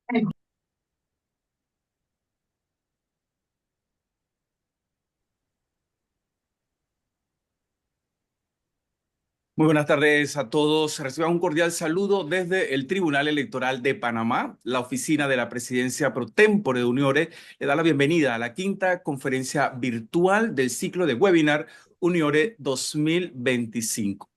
Muy buenas tardes a todos. Reciban un cordial saludo desde el Tribunal Electoral de Panamá. La oficina de la Presidencia Pro Tempore de Uniore le da la bienvenida a la quinta conferencia virtual del ciclo de webinar Uniore 2025.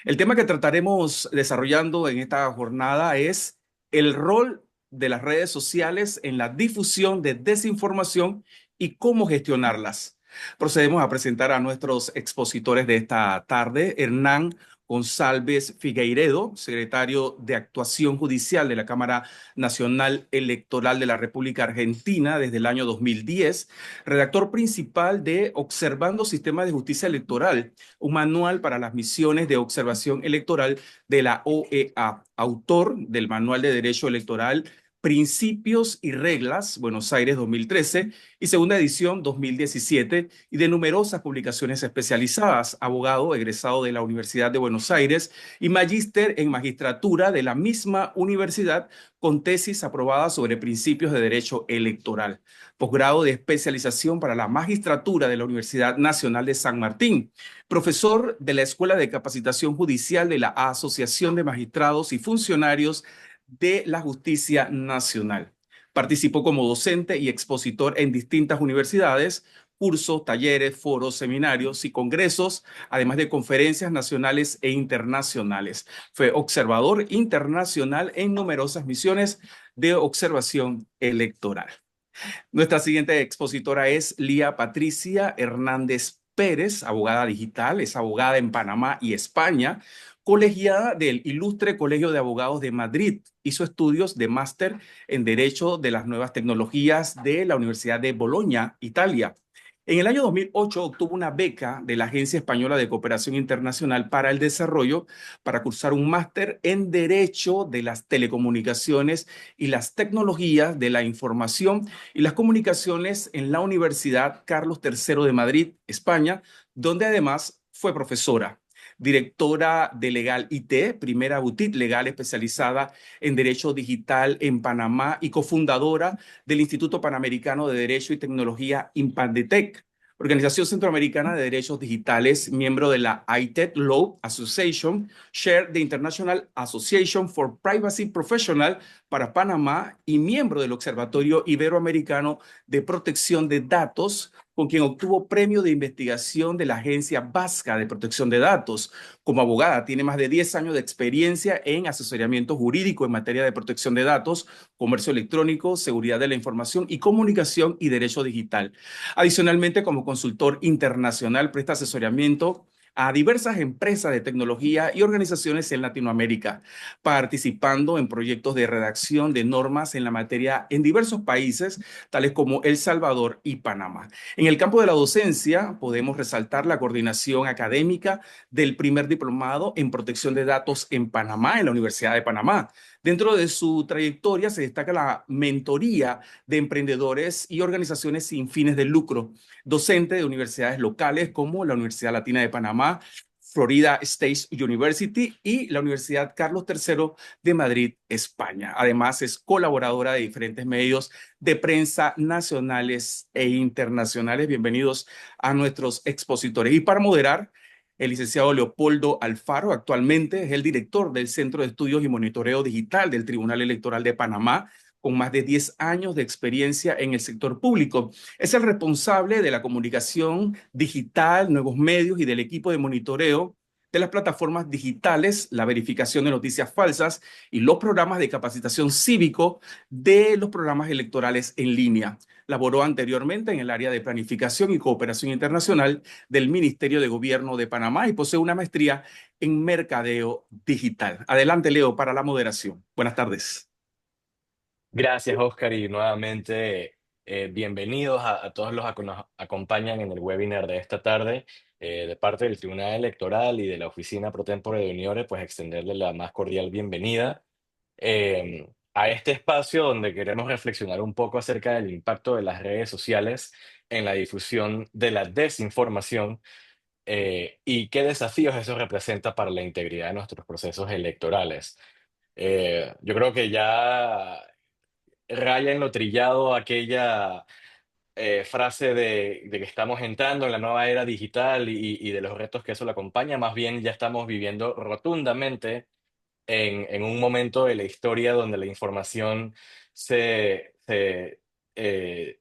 El tema que trataremos desarrollando en esta jornada es el rol de las redes sociales en la difusión de desinformación y cómo gestionarlas. Procedemos a presentar a nuestros expositores de esta tarde. Hernán González Figueiredo, secretario de Actuación Judicial de la Cámara Nacional Electoral de la República Argentina desde el año 2010, redactor principal de Observando Sistemas de Justicia Electoral, un manual para las misiones de observación electoral de la OEA, autor del Manual de Derecho Electoral Principios y Reglas, Buenos Aires 2013, y segunda edición 2017, y de numerosas publicaciones especializadas, abogado egresado de la Universidad de Buenos Aires y magíster en magistratura de la misma universidad, con tesis aprobada sobre principios de derecho electoral, posgrado de especialización para la magistratura de la Universidad Nacional de San Martín, profesor de la Escuela de Capacitación Judicial de la Asociación de Magistrados y Funcionarios de la Justicia Nacional. Participó como docente y expositor en distintas universidades, cursos, talleres, foros, seminarios y congresos, además de conferencias nacionales e internacionales. Fue observador internacional en numerosas misiones de observación electoral. Nuestra siguiente expositora es Lía Patricia Hernández Pérez, abogada digital, es abogada en Panamá y España, colegiada del Ilustre Colegio de Abogados de Madrid. Hizo estudios de máster en Derecho de las Nuevas Tecnologías de la Universidad de Bolonia, Italia. En el año 2008 obtuvo una beca de la Agencia Española de Cooperación Internacional para el Desarrollo para cursar un máster en Derecho de las Telecomunicaciones y las Tecnologías de la Información y las Comunicaciones en la Universidad Carlos III de Madrid, España, donde además fue profesora. Directora de Legal IT, primera boutique legal especializada en Derecho Digital en Panamá y cofundadora del Instituto Panamericano de Derecho y Tecnología Impandetec, Organización Centroamericana de Derechos Digitales, miembro de la ITED Law Association, Chair de International Association for Privacy Professional para Panamá y miembro del Observatorio Iberoamericano de Protección de Datos, con quien obtuvo premio de investigación de la Agencia Vasca de Protección de Datos. Como abogada, tiene más de 10 años de experiencia en asesoramiento jurídico en materia de protección de datos, comercio electrónico, seguridad de la información y comunicación y derecho digital. Adicionalmente, como consultor internacional, presta asesoramiento a diversas empresas de tecnología y organizaciones en Latinoamérica, participando en proyectos de redacción de normas en la materia en diversos países, tales como El Salvador y Panamá. En el campo de la docencia, podemos resaltar la coordinación académica del primer diplomado en protección de datos en Panamá, en la Universidad de Panamá. Dentro de su trayectoria se destaca la mentoría de emprendedores y organizaciones sin fines de lucro, docente de universidades locales como la Universidad Latina de Panamá, Florida State University y la Universidad Carlos III de Madrid, España. Además, es colaboradora de diferentes medios de prensa nacionales e internacionales. Bienvenidos a nuestros expositores. Y para moderar, el licenciado Leopoldo Alfaro, actualmente es el director del Centro de Estudios y Monitoreo Digital del Tribunal Electoral de Panamá, con más de 10 años de experiencia en el sector público. Es el responsable de la comunicación digital, nuevos medios y del equipo de monitoreo de las plataformas digitales, la verificación de noticias falsas y los programas de capacitación cívico de los programas electorales en línea. Laboró anteriormente en el área de planificación y cooperación internacional del Ministerio de Gobierno de Panamá y posee una maestría en mercadeo digital. Adelante, Leo, para la moderación. Buenas tardes. Gracias, Oscar, y nuevamente bienvenidos a todos los que nos acompañan en el webinar de esta tarde. De parte del Tribunal Electoral y de la Oficina Pro Tempore de Uniore, pues extenderle la más cordial bienvenida a este espacio donde queremos reflexionar un poco acerca del impacto de las redes sociales en la difusión de la desinformación y qué desafíos eso representa para la integridad de nuestros procesos electorales. Yo creo que ya raya en lo trillado aquella frase de que estamos entrando en la nueva era digital y de los retos que eso le acompaña. Más bien ya estamos viviendo rotundamente en un momento de la historia donde la información se, se, eh,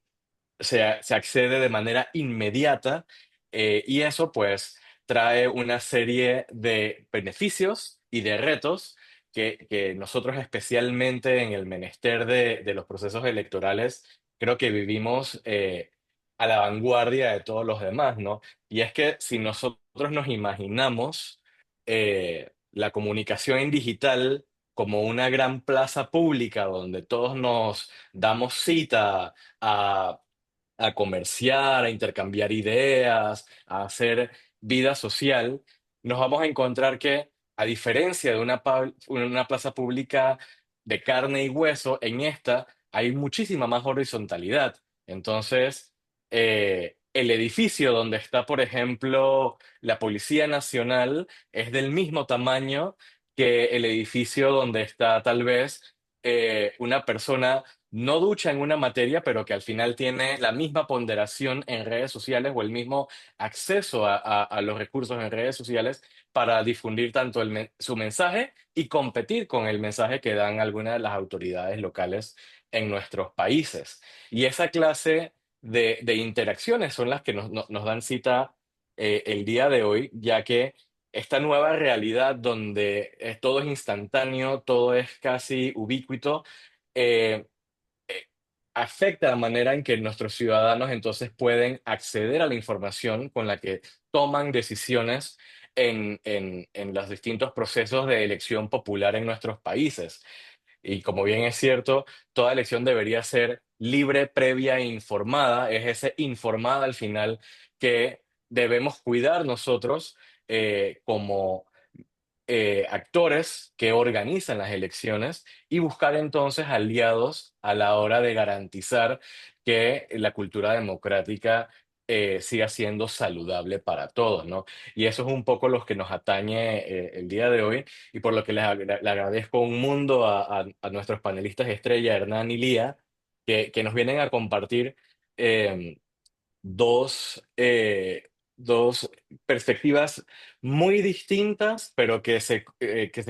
se accede de manera inmediata, y eso pues trae una serie de beneficios y de retos que nosotros especialmente en el menester de los procesos electorales creo que vivimos a la vanguardia de todos los demás, ¿no? Y es que si nosotros nos imaginamos la comunicación en digital como una gran plaza pública donde todos nos damos cita a comerciar, a intercambiar ideas, a hacer vida social, nos vamos a encontrar que, a diferencia de una plaza pública de carne y hueso, en esta hay muchísima más horizontalidad. Entonces, el edificio donde está, por ejemplo, la Policía Nacional es del mismo tamaño que el edificio donde está tal vez una persona no ducha en una materia, pero que al final tiene la misma ponderación en redes sociales o el mismo acceso a los recursos en redes sociales para difundir tanto su mensaje y competir con el mensaje que dan algunas de las autoridades locales en nuestros países. Y esa clase de interacciones son las que nos dan cita el día de hoy, ya que esta nueva realidad donde todo es instantáneo, todo es casi ubicuito, eh, eh, afecta la manera en que nuestros ciudadanos entonces pueden acceder a la información con la que toman decisiones en los distintos procesos de elección popular en nuestros países. Y como bien es cierto, toda elección debería ser libre, previa e informada. Es ese informada al final que debemos cuidar nosotros como actores que organizan las elecciones y buscar entonces aliados a la hora de garantizar que la cultura democrática siga siendo saludable para todos, ¿no? Y eso es un poco lo que nos atañe el día de hoy y por lo que le agradezco un mundo a nuestros panelistas estrella, Hernán y Lía, que nos vienen a compartir. em, dos perspectivas muy distintas, pero que se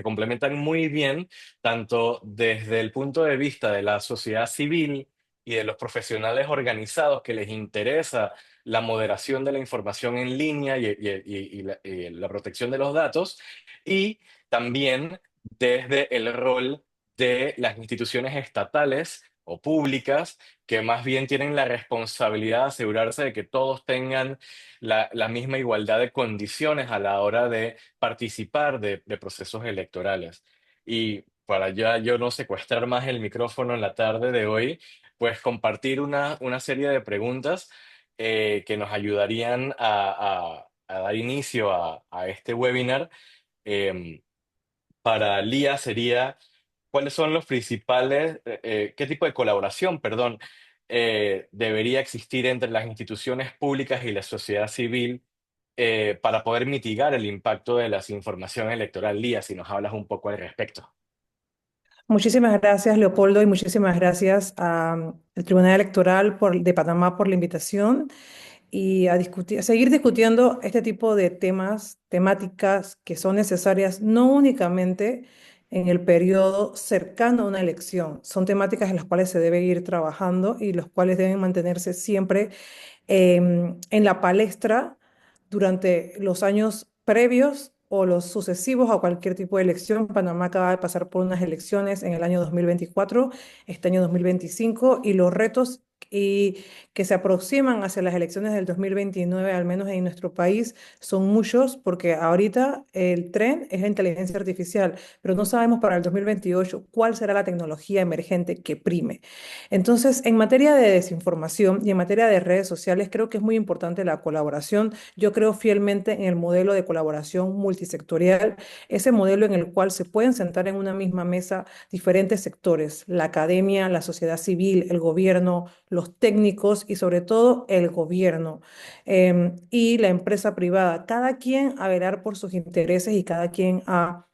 complementan muy bien, tanto desde el punto de vista de la sociedad civil y de los profesionales organizados que les interesa la moderación de la información en línea y la protección de los datos, y también desde el rol de las instituciones estatales o públicas que más bien tienen la responsabilidad de asegurarse de que todos tengan la misma igualdad de condiciones a la hora de participar de procesos electorales. Y para ya yo no secuestrar más el micrófono en la tarde de hoy, pues compartir una serie de preguntas que nos ayudarían a dar inicio a este webinar. Em, para Lía sería, ¿cuáles son los principales, qué tipo de colaboración, perdón, debería existir entre las instituciones públicas y la sociedad civil para poder mitigar el impacto de la desinformación electoral? Lía, si nos hablas un poco al respecto. Muchísimas gracias, Leopoldo, y muchísimas gracias al Tribunal Electoral de Panamá por la invitación y a seguir discutiendo este tipo de temas, temáticas que son necesarias no únicamente en el periodo cercano a una elección, son temáticas en las cuales se debe ir trabajando y los cuales deben mantenerse siempre en la palestra durante los años previos o los sucesivos a cualquier tipo de elección. Panamá acaba de pasar por unas elecciones en el año 2024, este año 2025, y los retos que se aproximan hacia las elecciones del 2029, al menos en nuestro país, son muchos, porque ahorita el tren es la inteligencia artificial, pero no sabemos para el 2028 cuál será la tecnología emergente que prime. Entonces, en materia de desinformación y en materia de redes sociales, creo que es muy importante la colaboración. Yo creo fielmente en el modelo de colaboración multisectorial, ese modelo en el cual se pueden sentar en una misma mesa diferentes sectores, la academia, la sociedad civil, el gobierno, los técnicos y sobre todo el gobierno y la empresa privada, cada quien a velar por sus intereses y cada quien a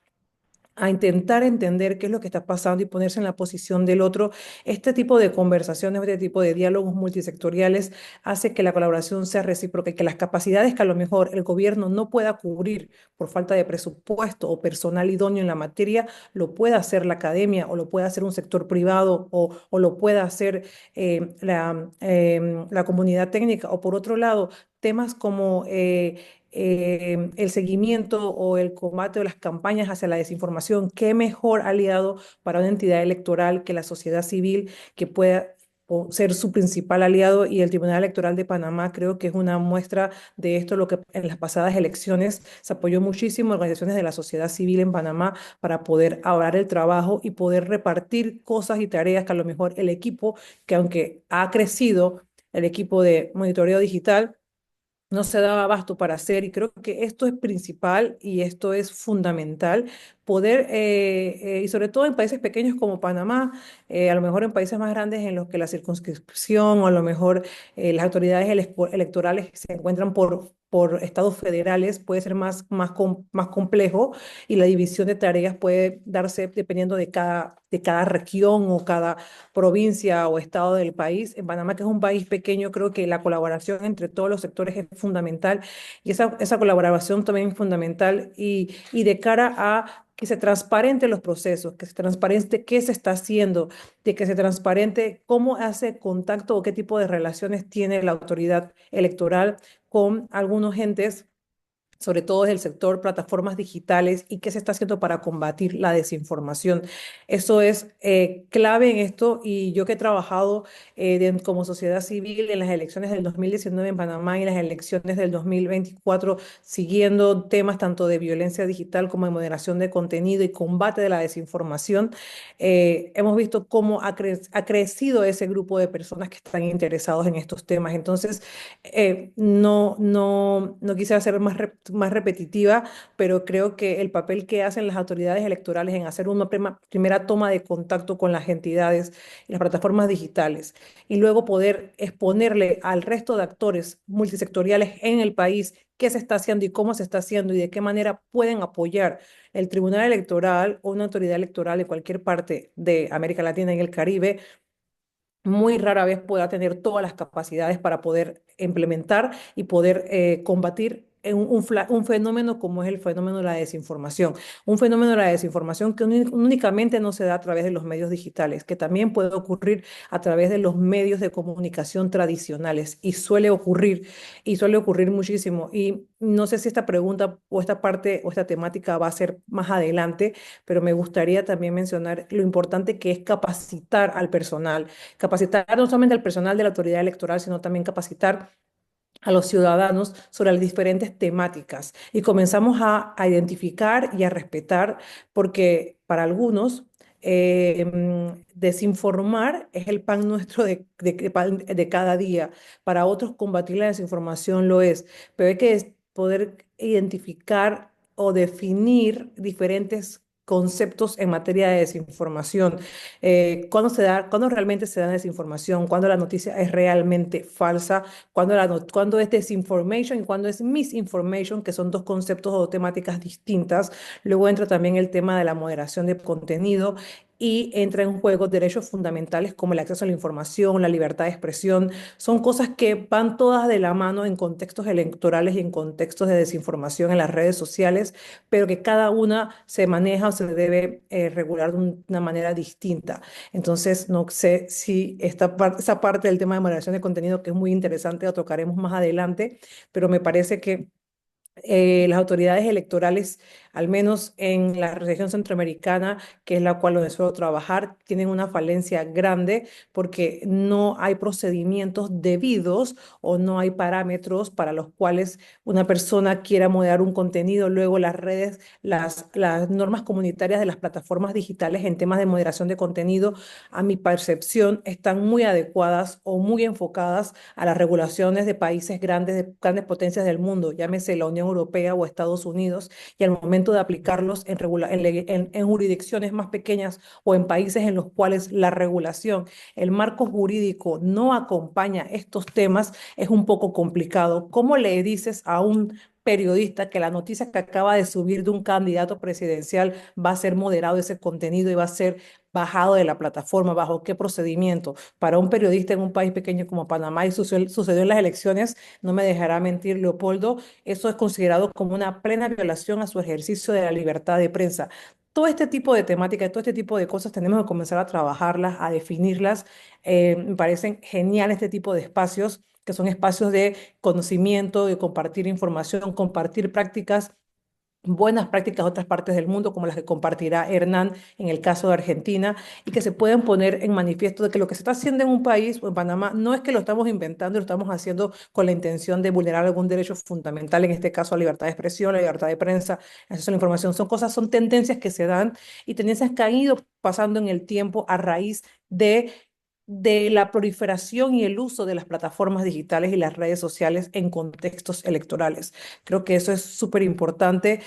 a intentar entender qué es lo que está pasando y ponerse en la posición del otro. Este tipo de conversaciones, este tipo de diálogos multisectoriales hace que la colaboración sea recíproca y que las capacidades que a lo mejor el gobierno no pueda cubrir por falta de presupuesto o personal idóneo en la materia, lo pueda hacer la academia o lo pueda hacer un sector privado o lo pueda hacer la comunidad técnica. O por otro lado, temas como el seguimiento o el combate o las campañas hacia la desinformación. ¿Qué mejor aliado para una entidad electoral que la sociedad civil que pueda ser su principal aliado? Y el Tribunal Electoral de Panamá creo que es una muestra de esto, lo que en las pasadas elecciones se apoyó muchísimo organizaciones de la sociedad civil en Panamá para poder ahorrar el trabajo y poder repartir cosas y tareas que a lo mejor el equipo, que aunque ha crecido, el equipo de monitoreo digital, no se daba abasto para hacer, y creo que esto es principal y esto es fundamental, poder, y sobre todo en países pequeños como Panamá, a lo mejor en países más grandes en los que la circunscripción o a lo mejor las autoridades electorales se encuentran por estados federales, puede ser más complejo, y la división de tareas puede darse dependiendo de cada región o cada provincia o estado del país. En Panamá, que es un país pequeño, creo que la colaboración entre todos los sectores es fundamental, y esa colaboración también es fundamental, y de cara a que se transparente los procesos, que se transparente qué se está haciendo, de que se transparente cómo hace contacto o qué tipo de relaciones tiene la autoridad electoral con algunos entes, sobre todo desde el sector plataformas digitales, y qué se está haciendo para combatir la desinformación. Eso es clave en esto, y yo que he trabajado como sociedad civil en las elecciones del 2019 en Panamá y en las elecciones del 2024, siguiendo temas tanto de violencia digital como de moderación de contenido y combate de la desinformación, hemos visto cómo ha crecido ese grupo de personas que están interesados en estos temas. Entonces, no quisiera ser más repetitiva, pero creo que el papel que hacen las autoridades electorales en hacer una primera toma de contacto con las entidades y las plataformas digitales, y luego poder exponerle al resto de actores multisectoriales en el país qué se está haciendo y cómo se está haciendo y de qué manera pueden apoyar el Tribunal Electoral o una autoridad electoral de cualquier parte de América Latina y el Caribe, muy rara vez pueda tener todas las capacidades para poder implementar y poder combatir un fenómeno como es el fenómeno de la desinformación. Un fenómeno de la desinformación que únicamente no se da a través de los medios digitales, que también puede ocurrir a través de los medios de comunicación tradicionales, y suele ocurrir muchísimo. Y no sé si esta pregunta o esta parte o esta temática va a ser más adelante, pero me gustaría también mencionar lo importante que es capacitar al personal. Capacitar no solamente al personal de la autoridad electoral, sino también capacitar a los ciudadanos sobre las diferentes temáticas, y comenzamos a identificar y a respetar, porque para algunos desinformar es el pan nuestro de cada día, para otros combatir la desinformación lo es, pero hay que poder identificar o definir diferentes conceptos en materia de desinformación. ¿Cuándo realmente se da desinformación? ¿Cuándo la noticia es realmente falsa? ¿Cuándo es disinformation y cuándo es misinformation? Que son dos conceptos o temáticas distintas. Luego entra también el tema de la moderación de contenido, y entra en juego derechos fundamentales como el acceso a la información, la libertad de expresión. Son cosas que van todas de la mano en contextos electorales y en contextos de desinformación en las redes sociales, pero que cada una se maneja o se debe regular de una manera distinta. Entonces, no sé si esa parte del tema de moderación de contenido, que es muy interesante, lo tocaremos más adelante, pero me parece que las autoridades electorales, al menos en la región centroamericana, que es la cual donde suelo trabajar, tienen una falencia grande, porque no hay procedimientos debidos o no hay parámetros para los cuales una persona quiera moderar un contenido. Luego las redes, las normas comunitarias de las plataformas digitales en temas de moderación de contenido, a mi percepción, están muy adecuadas o muy enfocadas a las regulaciones de países grandes, de grandes potencias del mundo, llámese la Unión Europea o Estados Unidos, y al momento de aplicarlos en jurisdicciones más pequeñas o en países en los cuales la regulación, el marco jurídico no acompaña estos temas, es un poco complicado. ¿Cómo le dices a un periodista que la noticia que acaba de subir de un candidato presidencial va a ser moderado ese contenido y va a ser bajado de la plataforma? ¿Bajo qué procedimiento? Para un periodista en un país pequeño como Panamá, y sucedió en las elecciones, no me dejará mentir Leopoldo, eso es considerado como una plena violación a su ejercicio de la libertad de prensa. Todo este tipo de temáticas, todo este tipo de cosas tenemos que comenzar a trabajarlas, a definirlas. Me parecen genial este tipo de espacios, que son espacios de conocimiento, de compartir información, compartir prácticas, buenas prácticas de otras partes del mundo, como las que compartirá Hernán en el caso de Argentina, y que se pueden poner en manifiesto de que lo que se está haciendo en un país o en Panamá no es que lo estamos inventando, lo estamos haciendo con la intención de vulnerar algún derecho fundamental, en este caso la libertad de expresión, la libertad de prensa, el acceso a la información. Son cosas, son tendencias que se dan y tendencias que han ido pasando en el tiempo a raíz de la proliferación y el uso de las plataformas digitales y las redes sociales en contextos electorales. Creo que eso es súper importante.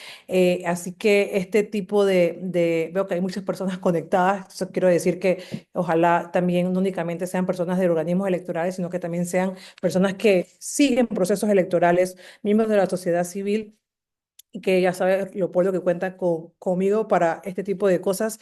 Así que este tipo veo que hay muchas personas conectadas. Eso quiero decir que ojalá también no únicamente sean personas de organismos electorales, sino que también sean personas que siguen procesos electorales, miembros de la sociedad civil, y que ya sabe, Leopoldo, que cuenta conmigo para este tipo de cosas,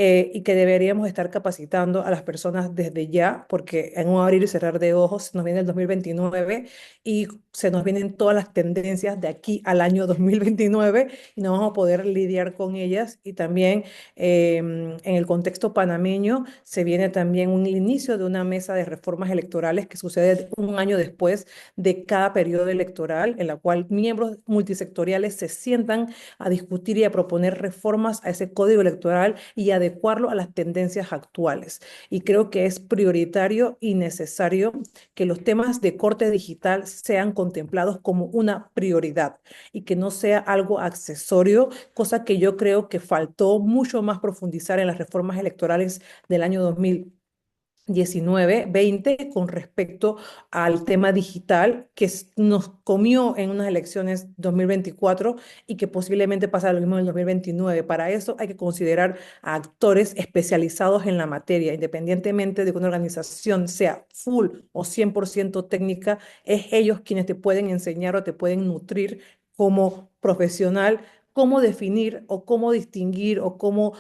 y que deberíamos estar capacitando a las personas desde ya, porque en un abrir y cerrar de ojos se nos viene el 2029 y se nos vienen todas las tendencias de aquí al año 2029 y no vamos a poder lidiar con ellas. Y también en el contexto panameño se viene también un inicio de una mesa de reformas electorales que sucede un año después de cada periodo electoral, en la cual miembros multisectoriales se sientan a discutir y a proponer reformas a ese código electoral y adecuarlo a las tendencias actuales. Y creo que es prioritario y necesario que los temas de corte digital sean contemplados como una prioridad y que no sea algo accesorio, cosa que yo creo que faltó mucho más profundizar en las reformas electorales del año 2019, 20, con respecto al tema digital que nos comió en unas elecciones 2024 y que posiblemente pasa lo mismo en el 2029. Para eso hay que considerar a actores especializados en la materia, independientemente de que una organización sea full o 100% técnica, es ellos quienes te pueden enseñar o te pueden nutrir como profesional cómo definir o cómo distinguir o cómo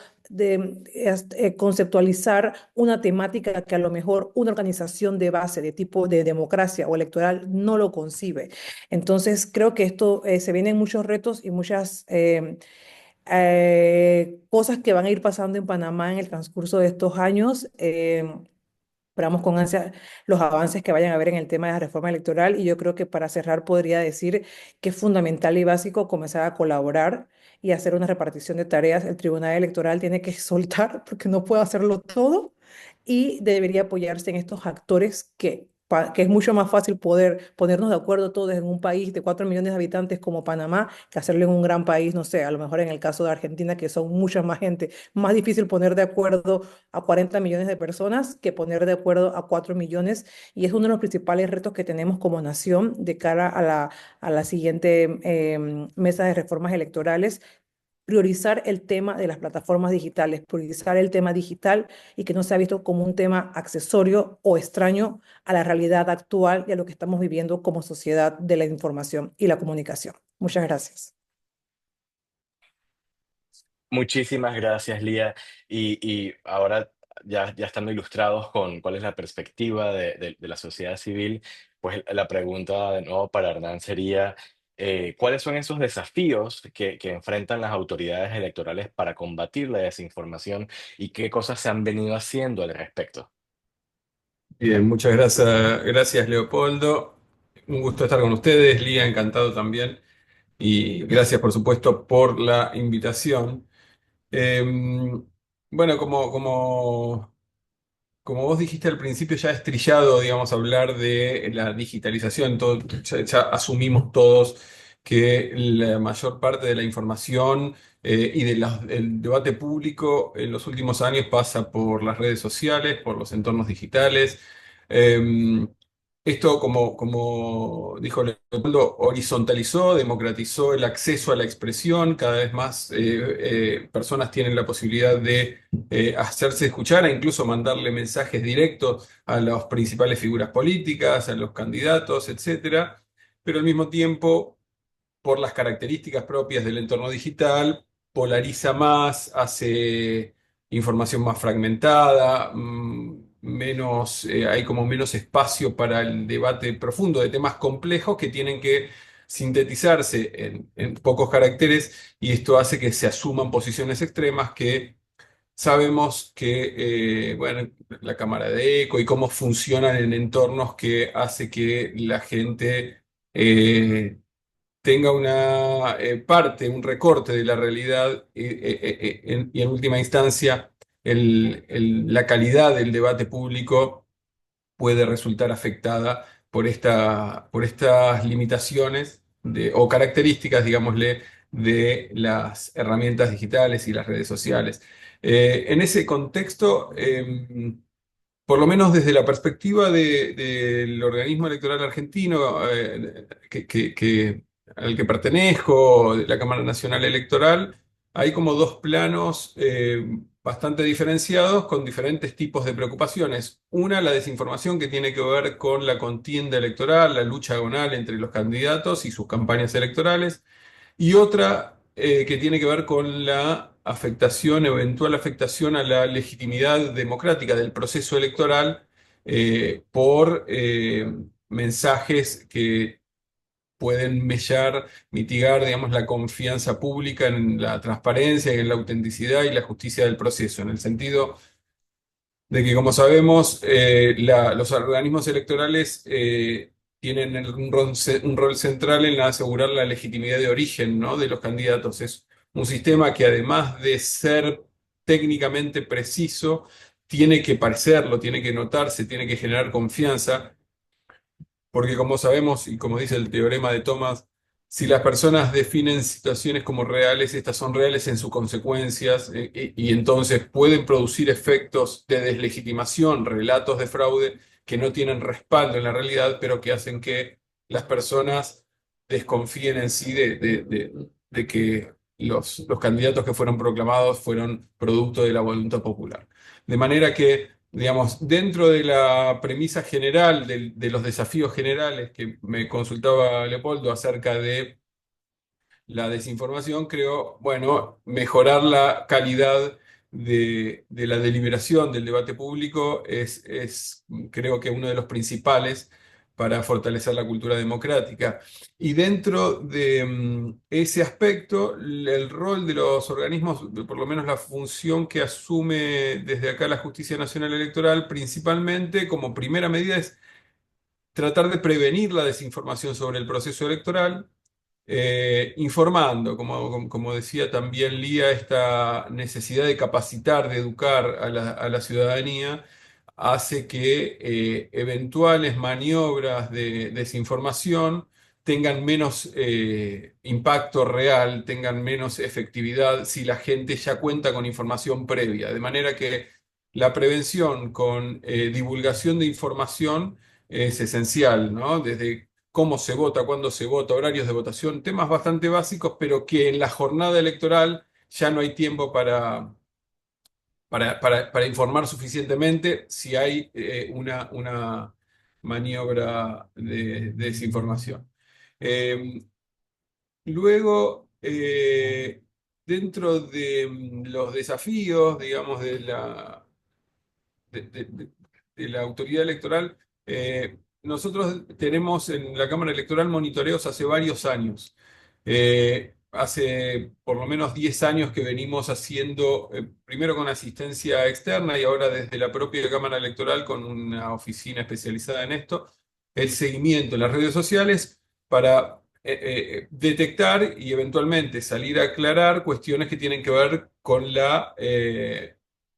conceptualizar una temática que a lo mejor una organización de base de tipo de democracia o electoral no lo concibe. Entonces, creo que esto se vienen muchos retos y muchas cosas que van a ir pasando en Panamá en el transcurso de estos años. Esperamos con ansia los avances que vayan a haber en el tema de la reforma electoral, y yo creo que para cerrar podría decir que es fundamental y básico comenzar a colaborar y hacer una repartición de tareas. El Tribunal Electoral tiene que soltar porque no puede hacerlo todo y debería apoyarse en estos actores que es mucho más fácil poder ponernos de acuerdo todos en un país de 4 millones de habitantes como Panamá que hacerlo en un gran país, no sé, a lo mejor en el caso de Argentina, que son mucha más gente. Más difícil poner de acuerdo a 40 millones de personas que poner de acuerdo a 4 millones, y es uno de los principales retos que tenemos como nación de cara a la siguiente mesa de reformas electorales. Priorizar el tema de las plataformas digitales, priorizar el tema digital y que no sea visto como un tema accesorio o extraño a la realidad actual y a lo que estamos viviendo como sociedad de la información y la comunicación. Muchas gracias. Muchísimas gracias, Lía. Y ahora, ya estando ilustrados con cuál es la perspectiva de la sociedad civil, pues la pregunta de nuevo para Hernán sería, ¿cuáles son esos desafíos que enfrentan las autoridades electorales para combatir la desinformación y qué cosas se han venido haciendo al respecto? Bien, muchas gracias, gracias Leopoldo. Un gusto estar con ustedes, Lía, encantado también. Y gracias, por supuesto, por la invitación. Eh, bueno, como vos dijiste al principio, ya es trillado, digamos, hablar de la digitalización. Ya asumimos todos que la mayor parte de la información y del debate público en los últimos años pasa por las redes sociales, por los entornos digitales. Eh, Esto, como dijo Leopoldo, horizontalizó, democratizó el acceso a la expresión. Cada vez más personas tienen la posibilidad de hacerse escuchar e incluso mandarle mensajes directos a las principales figuras políticas, a los candidatos, etcétera. Pero al mismo tiempo por las características propias del entorno digital, polariza más, hace información más fragmentada, hay como menos espacio para el debate profundo de temas complejos que tienen que sintetizarse en pocos caracteres, y esto hace que se asuman posiciones extremas que sabemos que, bueno, la cámara de eco y cómo funcionan en entornos que hace que la gente tenga una parte, un recorte de la realidad, y en última instancia la calidad del debate público puede resultar afectada por estas limitaciones o características, digámosle, de las herramientas digitales y las redes sociales. En ese contexto, por lo menos desde la perspectiva del organismo electoral argentino, al que pertenezco, de la Cámara Nacional Electoral, hay como dos planos bastante diferenciados con diferentes tipos de preocupaciones. Una, la desinformación, que tiene que ver con la contienda electoral, la lucha agonal entre los candidatos y sus campañas electorales, y otra que tiene que ver con la afectación, eventual afectación a la legitimidad democrática del proceso electoral por mensajes que pueden mitigar, digamos, la confianza pública en la transparencia y en la autenticidad y la justicia del proceso, en el sentido de que, como sabemos, los organismos electorales tienen un rol central en asegurar la legitimidad de origen, ¿no?, de los candidatos. Es un sistema que, además de ser técnicamente preciso, tiene que parecerlo, tiene que notarse, tiene que generar confianza, porque, como sabemos y como dice el teorema de Thomas, si las personas definen situaciones como reales, estas son reales en sus consecuencias, y entonces pueden producir efectos de deslegitimación, relatos de fraude que no tienen respaldo en la realidad, pero que hacen que las personas desconfíen en sí de que los candidatos que fueron proclamados fueron producto de la voluntad popular. De manera que, digamos, dentro de la premisa general de los desafíos generales que me consultaba Leopoldo acerca de la desinformación, creo, bueno, mejorar la calidad de la deliberación del debate público creo que uno de los principales para fortalecer la cultura democrática. Y dentro de ese aspecto, el rol de los organismos, por lo menos la función que asume desde acá la Justicia Nacional Electoral, principalmente como primera medida, es tratar de prevenir la desinformación sobre el proceso electoral, informando, como decía también Lía, esta necesidad de capacitar, de educar a la ciudadanía, hace que eventuales maniobras de desinformación tengan menos impacto real, tengan menos efectividad si la gente ya cuenta con información previa. De manera que la prevención con divulgación de información es esencial, ¿no? Desde cómo se vota, cuándo se vota, horarios de votación, temas bastante básicos, pero que en la jornada electoral ya no hay tiempo para informar suficientemente si hay una maniobra de desinformación. Eh, Luego, dentro de los desafíos, digamos, de la autoridad electoral, nosotros tenemos en la Cámara Electoral monitoreos hace varios años. Hace por lo menos 10 años que venimos haciendo, primero con asistencia externa y ahora desde la propia Cámara Electoral con una oficina especializada en esto, el seguimiento en las redes sociales para detectar y eventualmente salir a aclarar cuestiones que tienen que ver con la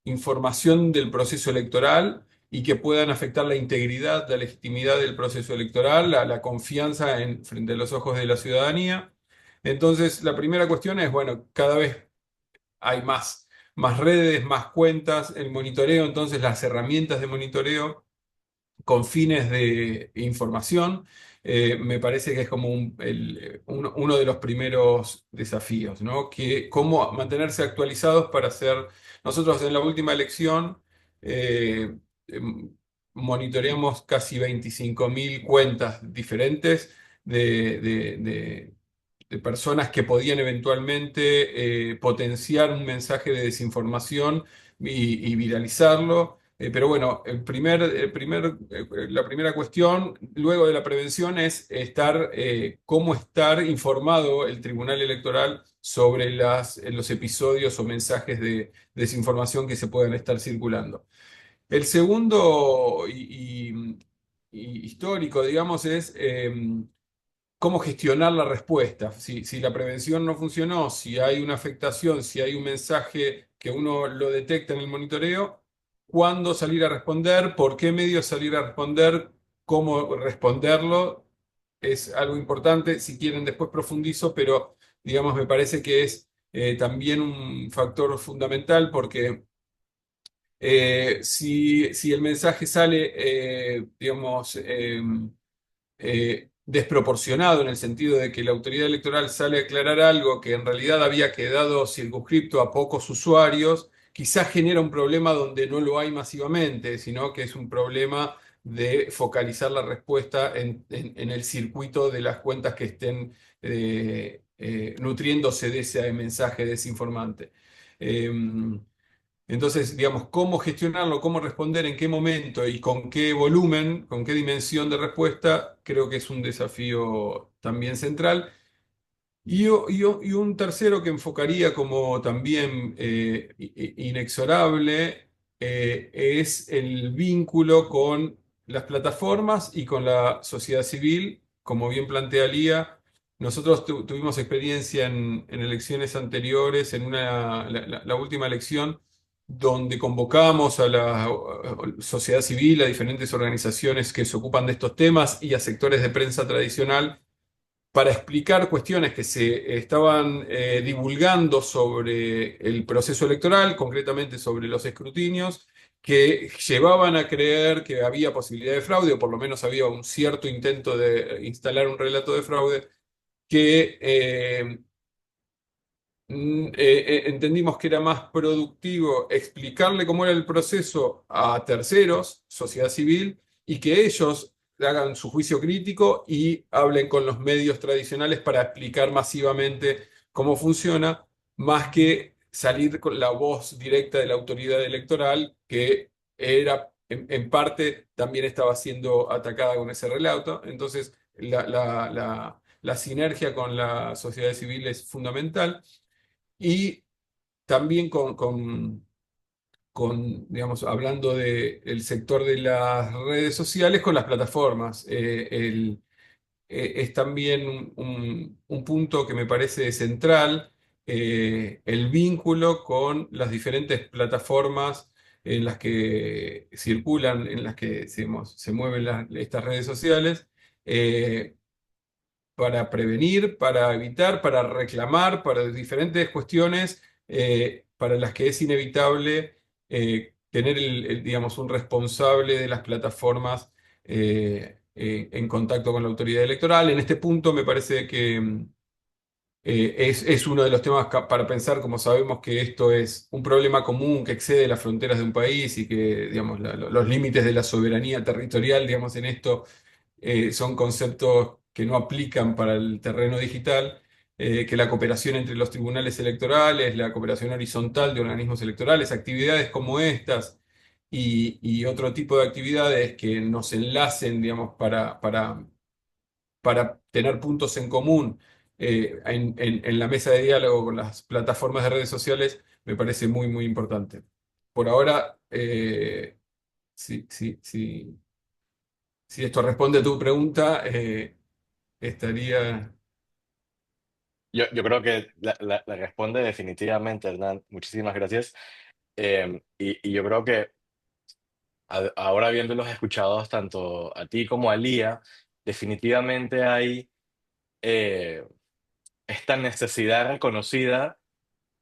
información del proceso electoral y que puedan afectar la integridad, la legitimidad del proceso electoral, la confianza frente a los ojos de la ciudadanía. Entonces, la primera cuestión es, bueno, cada vez hay más redes, más cuentas, el monitoreo, entonces las herramientas de monitoreo con fines de información, me parece que es como uno de los primeros desafíos, ¿no? Cómo mantenerse actualizados para hacer. Nosotros en la última elección monitoreamos casi 25.000 cuentas diferentes de personas que podían eventualmente potenciar un mensaje de desinformación y viralizarlo. Pero bueno, la primera cuestión luego de la prevención es cómo estar informado el Tribunal Electoral sobre los episodios o mensajes de desinformación que se puedan estar circulando. El segundo y histórico, digamos, es cómo gestionar la respuesta. Si la prevención no funcionó, si hay una afectación, si hay un mensaje que uno lo detecta en el monitoreo, cuándo salir a responder, por qué medio salir a responder, cómo responderlo, es algo importante. Si quieren, después profundizo, pero digamos, me parece que es también un factor fundamental porque si el mensaje sale, digamos, desproporcionado en el sentido de que la autoridad electoral sale a aclarar algo que en realidad había quedado circunscripto a pocos usuarios, quizás genera un problema donde no lo hay masivamente, sino que es un problema de focalizar la respuesta en el circuito de las cuentas que estén nutriéndose de ese mensaje desinformante. Entonces, digamos, cómo gestionarlo, cómo responder, en qué momento y con qué volumen, con qué dimensión de respuesta, creo que es un desafío también central. Y un tercero que enfocaría como también inexorable es el vínculo con las plataformas y con la sociedad civil, como bien plantea Lía. Nosotros tuvimos experiencia en elecciones anteriores, en la última elección, donde convocamos a la sociedad civil, a diferentes organizaciones que se ocupan de estos temas y a sectores de prensa tradicional para explicar cuestiones que se estaban divulgando sobre el proceso electoral, concretamente sobre los escrutinios, que llevaban a creer que había posibilidad de fraude, o por lo menos había un cierto intento de instalar un relato de fraude, que entendimos que era más productivo explicarle cómo era el proceso a terceros, sociedad civil, y que ellos hagan su juicio crítico y hablen con los medios tradicionales para explicar masivamente cómo funciona, más que salir con la voz directa de la autoridad electoral, que era, en parte, también estaba siendo atacada con ese relato. Entonces, la sinergia con la sociedad civil es fundamental. Y también digamos, hablando del sector de las redes sociales, con las plataformas. Es también un punto que me parece central, el vínculo con las diferentes plataformas en las que circulan, en las que se mueven estas redes sociales. eh, para prevenir, para evitar, para reclamar, para diferentes cuestiones para las que es inevitable tener digamos, un responsable de las plataformas en contacto con la autoridad electoral. En este punto me parece que es uno de los temas para pensar, como sabemos que esto es un problema común que excede las fronteras de un país y que, digamos, los límites de la soberanía territorial, digamos, en esto son conceptos que no aplican para el terreno digital, que la cooperación entre los tribunales electorales, la cooperación horizontal de organismos electorales, actividades como estas y otro tipo de actividades que nos enlacen, digamos, para tener puntos en común en la mesa de diálogo con las plataformas de redes sociales, me parece muy, muy importante. Por ahora, sí, sí, sí. Si esto responde a tu pregunta, estaría... Yo creo que la responde definitivamente, Hernán. Muchísimas gracias. Y yo creo que ahora habiéndolos escuchados tanto a ti como a Lía, definitivamente hay eh, esta necesidad reconocida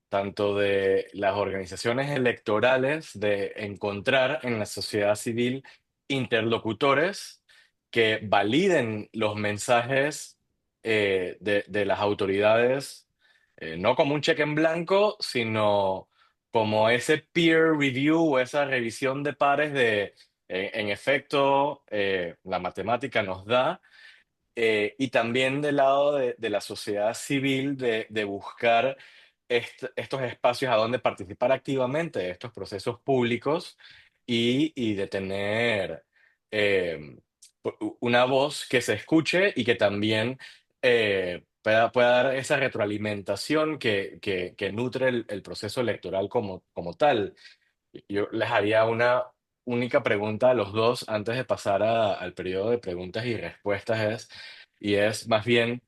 tanto de las organizaciones electorales de encontrar en la sociedad civil interlocutores que validen los mensajes de las autoridades, no como un cheque en blanco, sino como ese peer review o esa revisión de pares de, en efecto, la matemática nos da y también del lado de la sociedad civil de buscar estos espacios a donde participar activamente de estos procesos públicos y de tener eh, una voz que se escuche y que también pueda dar esa retroalimentación que nutre el proceso electoral como tal. Yo les haría una única pregunta a los dos antes de pasar al periodo de preguntas y respuestas, y es más bien,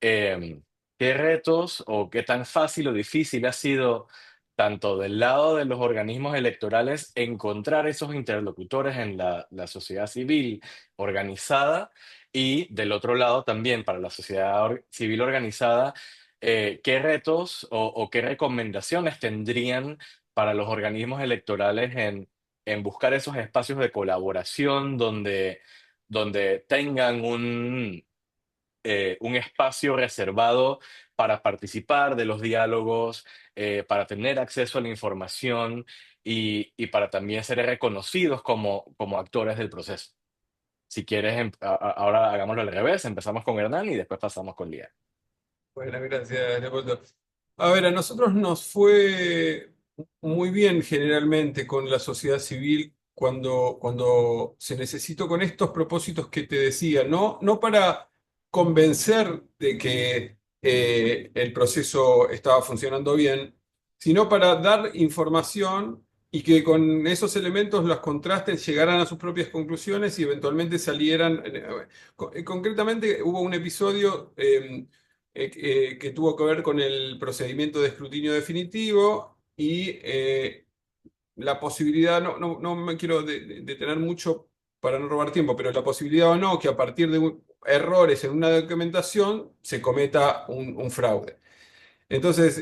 em, ¿qué retos o qué tan fácil o difícil ha sido, tanto del lado de los organismos electorales, encontrar esos interlocutores en la sociedad civil organizada y del otro lado también para la sociedad civil organizada, qué retos o qué recomendaciones tendrían para los organismos electorales en buscar esos espacios de colaboración donde tengan un espacio reservado para participar de los diálogos, para tener acceso a la información y para también ser reconocidos como actores del proceso? Si quieres, ahora hagámoslo al revés, empezamos con Hernán y después pasamos con Lía. Bueno, gracias, Leopoldo. A ver, a nosotros nos fue muy bien generalmente con la sociedad civil cuando se necesitó con estos propósitos que te decía, no para convencer de que el proceso estaba funcionando bien, sino para dar información y que con esos elementos los contrastes llegaran a sus propias conclusiones y eventualmente salieran. Concretamente hubo un episodio que tuvo que ver con el procedimiento de escrutinio definitivo y la posibilidad, no me quiero detener mucho para no robar tiempo, pero la posibilidad o no que a partir de errores en una documentación se cometa un fraude. Entonces,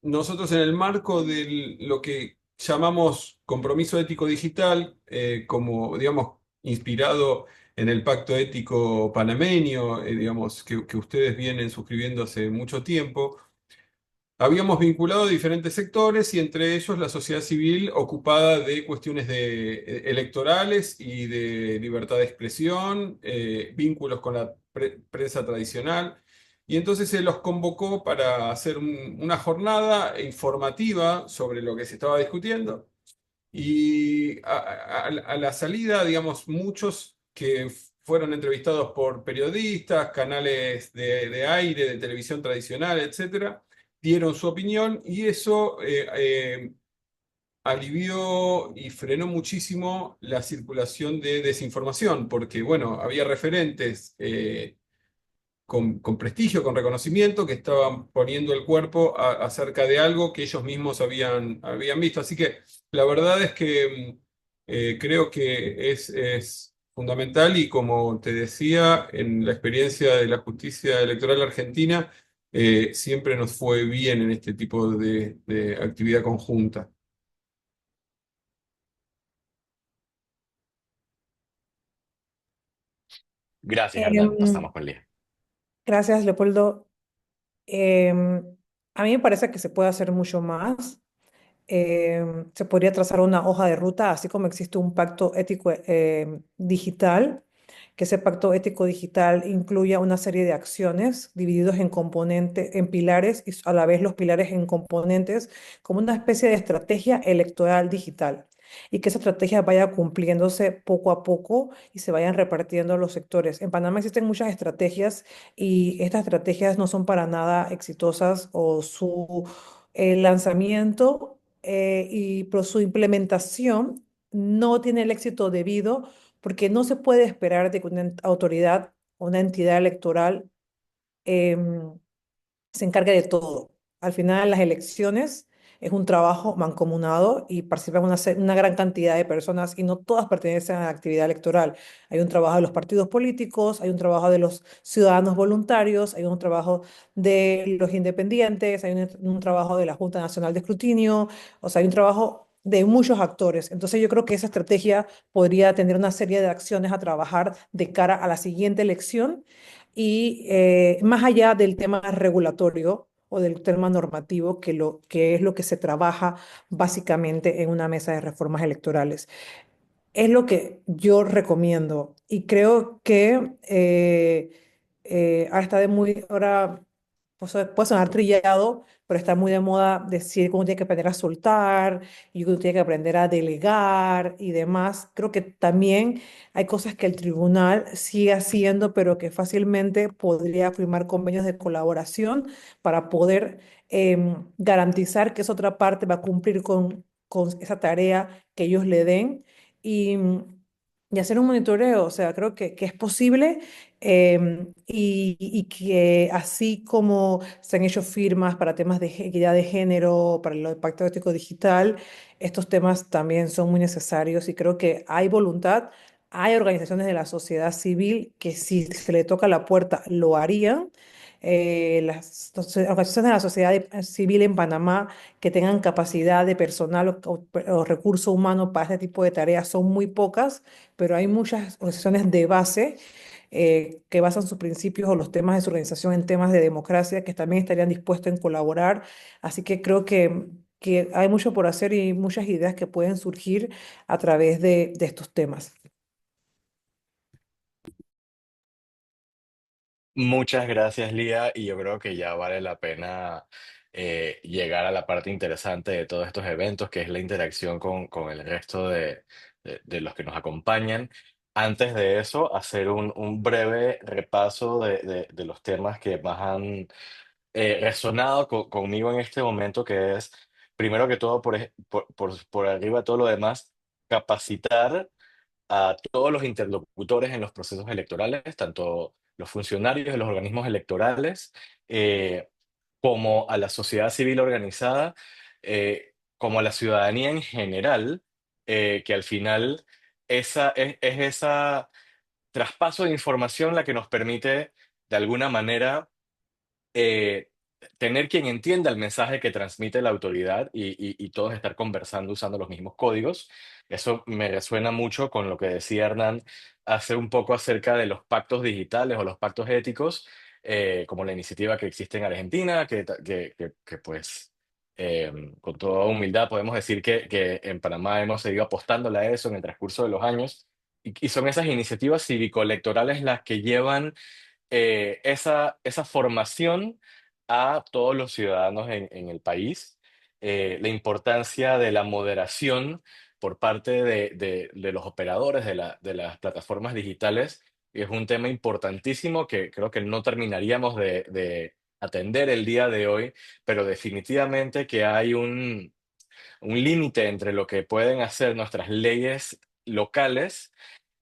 nosotros en el marco de lo que llamamos compromiso ético digital, como, digamos, inspirado en el pacto ético panameño, digamos, que ustedes vienen suscribiendo hace mucho tiempo, habíamos vinculado diferentes sectores y entre ellos la sociedad civil ocupada de cuestiones electorales y de libertad de expresión, vínculos con la prensa tradicional. Y entonces se los convocó para hacer una jornada informativa sobre lo que se estaba discutiendo. Y a la salida, digamos, muchos que fueron entrevistados por periodistas, canales de aire, de televisión tradicional, etcétera, dieron su opinión y eso alivió y frenó muchísimo la circulación de desinformación, porque, bueno, había referentes con prestigio, con reconocimiento, que estaban poniendo el cuerpo acerca de algo que ellos mismos habían visto. Así que la verdad es que creo que es fundamental y como te decía, en la experiencia de la justicia electoral argentina, siempre nos fue bien en este tipo de actividad conjunta. Gracias, Hernán. Em, Pasamos con Lía. Gracias, Leopoldo. A mí me parece que se puede hacer mucho más. Se podría trazar una hoja de ruta, así como existe un pacto ético digital, que ese pacto ético digital incluya una serie de acciones divididos en componentes, en pilares y a la vez los pilares en componentes, como una especie de estrategia electoral digital. Y que esa estrategia vaya cumpliéndose poco a poco y se vayan repartiendo los sectores. En Panamá existen muchas estrategias y estas estrategias no son para nada exitosas o su lanzamiento pero su implementación no tiene el éxito debido porque no se puede esperar de que una autoridad, una entidad electoral em, se encargue de todo. Al final, las elecciones es un trabajo mancomunado y participan una gran cantidad de personas y no todas pertenecen a la actividad electoral. Hay un trabajo de los partidos políticos, hay un trabajo de los ciudadanos voluntarios, hay un trabajo de los independientes, hay un trabajo de la Junta Nacional de Escrutinio, o sea, hay un trabajo de muchos actores. Entonces yo creo que esa estrategia podría tener una serie de acciones a trabajar de cara a la siguiente elección y más allá del tema regulatorio o del tema normativo, que es lo que se trabaja básicamente en una mesa de reformas electorales. es lo que yo recomiendo. Y creo que ahora está de muy, ahora puede sonar trillado, pero está muy de moda decir que uno tiene que aprender a soltar y que uno tiene que aprender a delegar y demás. Creo que también hay cosas que el tribunal sigue haciendo, pero que fácilmente podría firmar convenios de colaboración para poder garantizar que esa otra parte va a cumplir con esa tarea que ellos le den y, y hacer un monitoreo. O sea, creo que es posible, y que así como se han hecho firmas para temas de equidad de género, para el pacto ético digital, estos temas también son muy necesarios y creo que hay voluntad. Hay organizaciones de la sociedad civil que si se le toca la puerta lo harían. Organizaciones de la sociedad civil en Panamá que tengan capacidad de personal o recurso humano para este tipo de tareas son muy pocas, pero hay muchas organizaciones de base que basan sus principios o los temas de su organización en temas de democracia que también estarían dispuestos en colaborar. Así que creo que hay mucho por hacer y muchas ideas que pueden surgir a través de estos temas. Muchas gracias, Lía, y yo creo que ya vale la pena llegar a la parte interesante de todos estos eventos, que es la interacción con el resto de los que nos acompañan. Antes de eso, hacer un breve repaso de los temas que más han resonado conmigo en este momento, que es, primero que todo, por arriba de todo lo demás, capacitar a todos los interlocutores en los procesos electorales, tanto los funcionarios de los organismos electorales, eh, como a la sociedad civil organizada, como a la ciudadanía en general, que al final es esa traspaso de información la que nos permite, de alguna manera, eh, tener quien entienda el mensaje que transmite la autoridad y todos estar conversando usando los mismos códigos. Eso me resuena mucho con lo que decía Hernán hace un poco acerca de los pactos digitales o los pactos éticos, como la iniciativa que existe en Argentina, pues eh, con toda humildad podemos decir que en Panamá hemos seguido apostándole a eso en el transcurso de los años. Y son esas iniciativas cívico-electorales las que llevan esa formación a todos los ciudadanos en el país, la importancia de la moderación por parte de los operadores de las plataformas digitales es un tema importantísimo que creo que no terminaríamos de atender el día de hoy, pero definitivamente que hay un límite entre lo que pueden hacer nuestras leyes locales,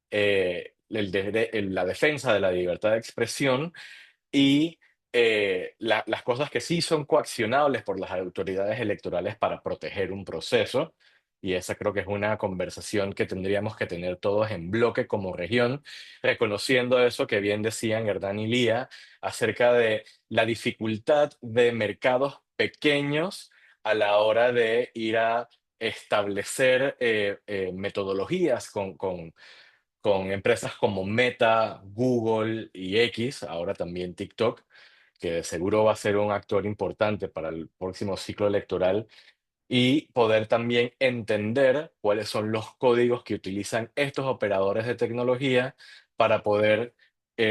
la defensa de la libertad de expresión y las cosas que sí son coaccionables por las autoridades electorales para proteger un proceso. Y esa creo que es una conversación que tendríamos que tener todos en bloque como región, reconociendo eso que bien decían Hernán y Lía acerca de la dificultad de mercados pequeños a la hora de ir a establecer metodologías con empresas como Meta, Google y X, ahora también TikTok, que seguro va a ser un actor importante para el próximo ciclo electoral, y poder también entender cuáles son los códigos que utilizan estos operadores de tecnología para poder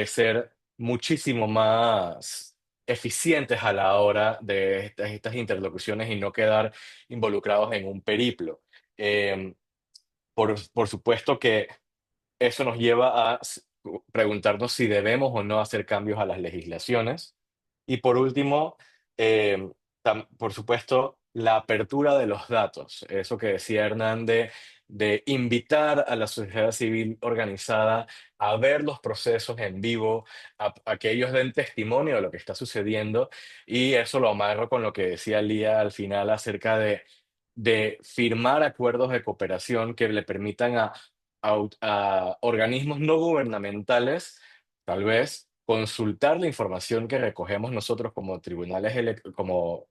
ser muchísimo más eficientes a la hora de estas interlocuciones y no quedar involucrados en un periplo. Em, por supuesto que eso nos lleva a preguntarnos si debemos o no hacer cambios a las legislaciones. Y por último, eh, por supuesto, la apertura de los datos. Eso que decía Hernán de invitar a la sociedad civil organizada a ver los procesos en vivo, a que ellos den testimonio de lo que está sucediendo. Y eso lo amarro con lo que decía Lía al final acerca de firmar acuerdos de cooperación que le permitan a organismos no gubernamentales, tal vez, consultar la información que recogemos nosotros como como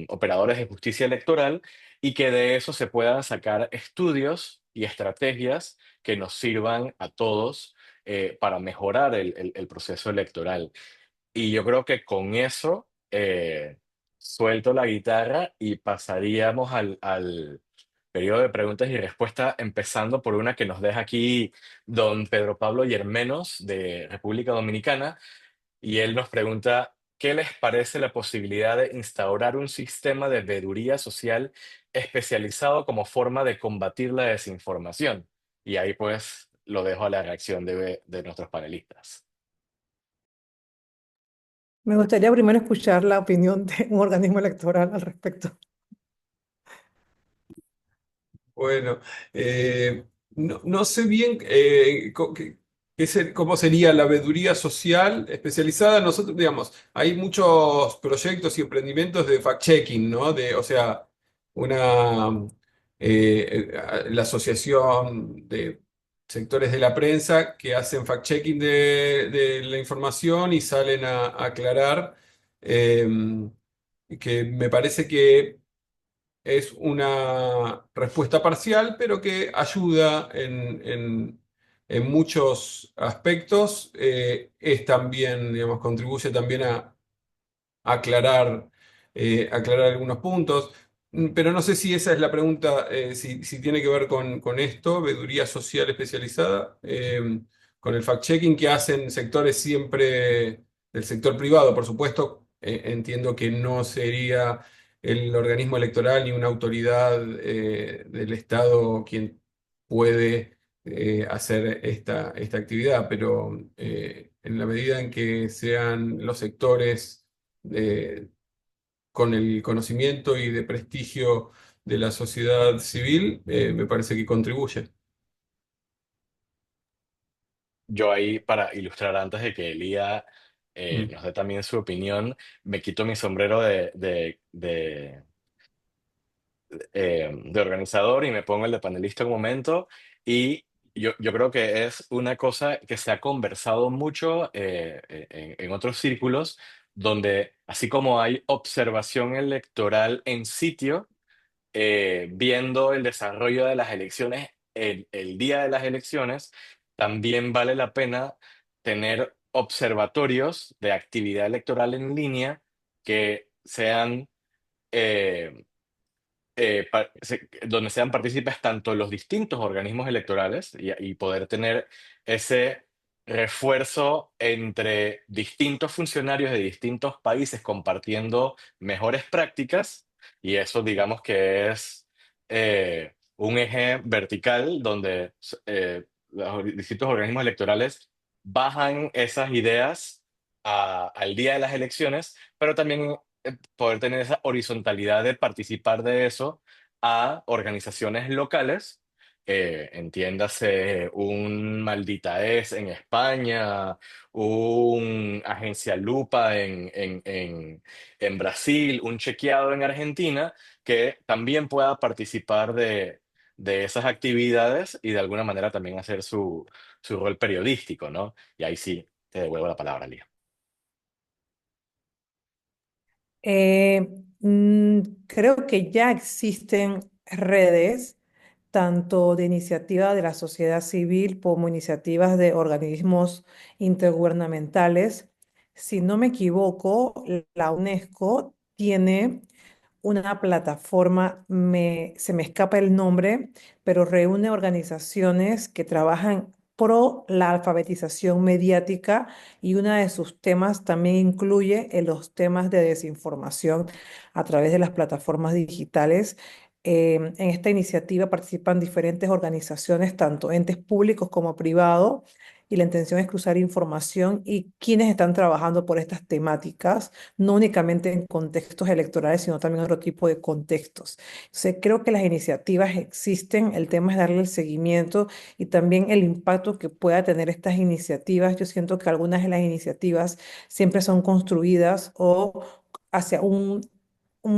operadores de justicia electoral y que de eso se puedan sacar estudios y estrategias que nos sirvan a todos para mejorar el proceso electoral. Y yo creo que con eso suelto la guitarra y pasaríamos periodo de preguntas y respuestas, empezando por una que nos deja aquí don Pedro Pablo Yermenos de República Dominicana, y él nos pregunta, ¿qué les parece la posibilidad de instaurar un sistema de veeduría social especializado como forma de combatir la desinformación? Y ahí pues lo dejo a la reacción de nuestros panelistas. Me gustaría primero escuchar la opinión de un organismo electoral al respecto. Bueno, no sé bien cómo sería la veeduría social especializada. Nosotros, digamos, hay muchos proyectos y emprendimientos de fact-checking, ¿no? O sea, una, la asociación de sectores de la prensa que hacen fact-checking de la información y salen a aclarar, eh, que me parece que es una respuesta parcial, pero que ayuda en muchos aspectos. Es también, digamos, contribuye también a aclarar, aclarar algunos puntos. Pero no sé si esa es la pregunta, si tiene que ver con esto, veeduría social especializada, con el fact-checking que hacen sectores siempre del sector privado, por supuesto. Entiendo que no sería el organismo electoral ni una autoridad del Estado quien puede hacer esta actividad, pero en la medida en que sean los sectores con el conocimiento y de prestigio de la sociedad civil, me parece que contribuye. Yo ahí, para ilustrar antes de que Elía Mm. nos dé también su opinión, me quito mi sombrero de organizador y me pongo el de panelista un momento. Y yo creo que es una cosa que se ha conversado mucho en otros círculos, donde así como hay observación electoral en sitio, viendo el desarrollo de las elecciones, el día de las elecciones, también vale la pena tener observatorios de actividad electoral en línea que sean, eh, donde sean partícipes tanto los distintos organismos electorales y poder tener ese refuerzo entre distintos funcionarios de distintos países compartiendo mejores prácticas, y eso digamos que es un eje vertical donde los distintos organismos electorales bajan esas ideas al día de las elecciones, pero también poder tener esa horizontalidad de participar de eso a organizaciones locales, entiéndase un Maldita Es en España, un Agencia Lupa en Brasil, un Chequeado en Argentina, que también pueda participar de esas actividades y de alguna manera también hacer su rol periodístico, ¿no? Y ahí sí, te devuelvo la palabra, Lía. Eh, mm, Creo que ya existen redes, tanto de iniciativa de la sociedad civil como iniciativas de organismos intergubernamentales. Si no me equivoco, la UNESCO tiene una plataforma, se me escapa el nombre, pero reúne organizaciones que trabajan pro la alfabetización mediática y uno de sus temas también incluye los temas de desinformación a través de las plataformas digitales. En esta iniciativa participan diferentes organizaciones, tanto entes públicos como privados, y la intención es cruzar información y quienes están trabajando por estas temáticas, no únicamente en contextos electorales, sino también en otro tipo de contextos. Entonces, creo que las iniciativas existen, el tema es darle el seguimiento y también el impacto que pueda tener estas iniciativas. Yo siento que algunas de las iniciativas siempre son construidas o hacia un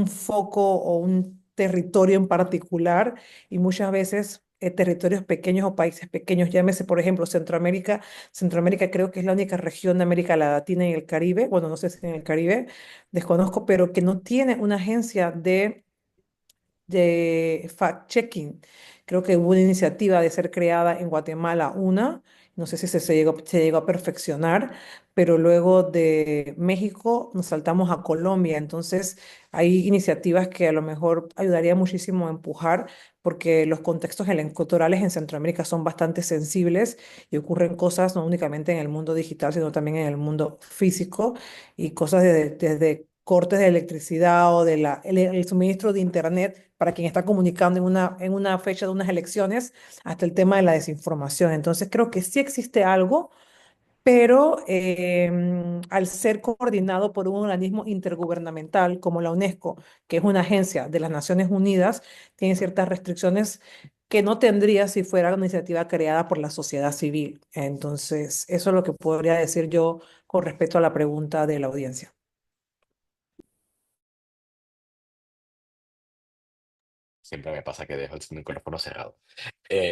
foco o un territorio en particular y muchas veces territorios pequeños o países pequeños, llámese por ejemplo Centroamérica. Centroamérica creo que es la única región de América Latina y el Caribe, bueno, no sé si en el Caribe, desconozco, pero que no tiene una agencia de fact-checking. Creo que hubo una iniciativa de ser creada en Guatemala, no sé si se llegó a perfeccionar, pero luego de México nos saltamos a Colombia. Entonces, hay iniciativas que a lo mejor ayudaría muchísimo a empujar, porque los contextos electorales en Centroamérica son bastante sensibles y ocurren cosas no únicamente en el mundo digital, sino también en el mundo físico y cosas desde cortes de electricidad o el suministro de Internet para quien está comunicando en una fecha de unas elecciones, hasta el tema de la desinformación. Entonces creo que sí existe algo, pero al ser coordinado por un organismo intergubernamental como la UNESCO, que es una agencia de las Naciones Unidas, tiene ciertas restricciones que no tendría si fuera una iniciativa creada por la sociedad civil. Entonces, eso es lo que podría decir yo con respecto a la pregunta de la audiencia. Siempre me pasa que dejo el micrófono cerrado.